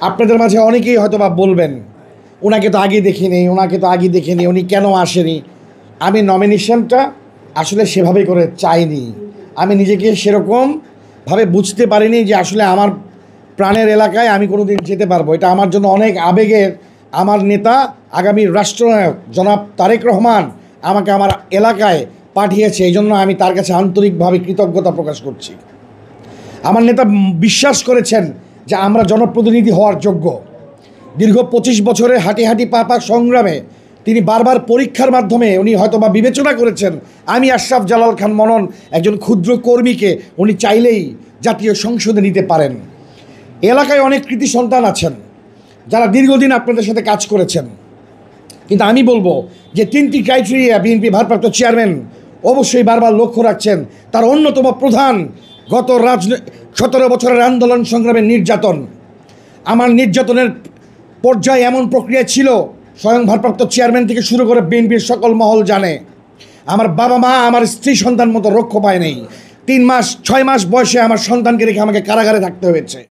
আপনাদের মাঝে অনেকেই হয়তো বা বলবেন, ওনাকে তো আগে দেখিনি, উনি কেন আসেনি। আমি নমিনেশনটা আসলে সেভাবে করে চাইনি। আমি নিজেকে সেরকমভাবে বুঝতে পারিনি যে আসলে আমার প্রাণের এলাকায় আমি কোনো দিন যেতে পারবো। এটা আমার জন্য অনেক আবেগের। আমার নেতা, আগামী রাষ্ট্রনায়ক জনাব তারেক রহমান আমাকে আমার এলাকায় পাঠিয়েছে, এই জন্য আমি তার কাছে আন্তরিকভাবে কৃতজ্ঞতা প্রকাশ করছি। আমার নেতা বিশ্বাস করেছেন যে আমরা জনপ্রতিনিধি হওয়ার যোগ্য। দীর্ঘ 25 বছরের হাঁটি পা সংগ্রামে তিনি বারবার পরীক্ষার মাধ্যমে উনি হয়তোবা বিবেচনা করেছেন আমি আশরাফ জালাল খান মনন একজন ক্ষুদ্র কর্মীকে উনি চাইলেই জাতীয় সংসদে নিতে পারেন। এলাকায় অনেক কৃতি সন্তান আছেন যারা দীর্ঘদিন আপনাদের সাথে কাজ করেছেন, কিন্তু আমি বলবো যে 3টি ক্রাইটেরিয়া বিএনপি ভারপ্রাপ্ত চেয়ারম্যান অবশ্যই বারবার লক্ষ্য রাখছেন। তার অন্যতম প্রধান গত 17 বছরের আন্দোলন সংগ্রামের নির্যাতন। আমার নির্যাতনের পর্যায়ে এমন প্রক্রিয়া ছিল স্বয়ং ভারপ্রাপ্ত চেয়ারম্যান থেকে শুরু করে বিএনপির সকল মহল জানে। আমার বাবা মা আমার স্ত্রী সন্তান মতো রক্ষা পায় নেই। 6 মাস বয়সে আমার সন্তানকে রেখে আমাকে কারাগারে থাকতে হয়েছে।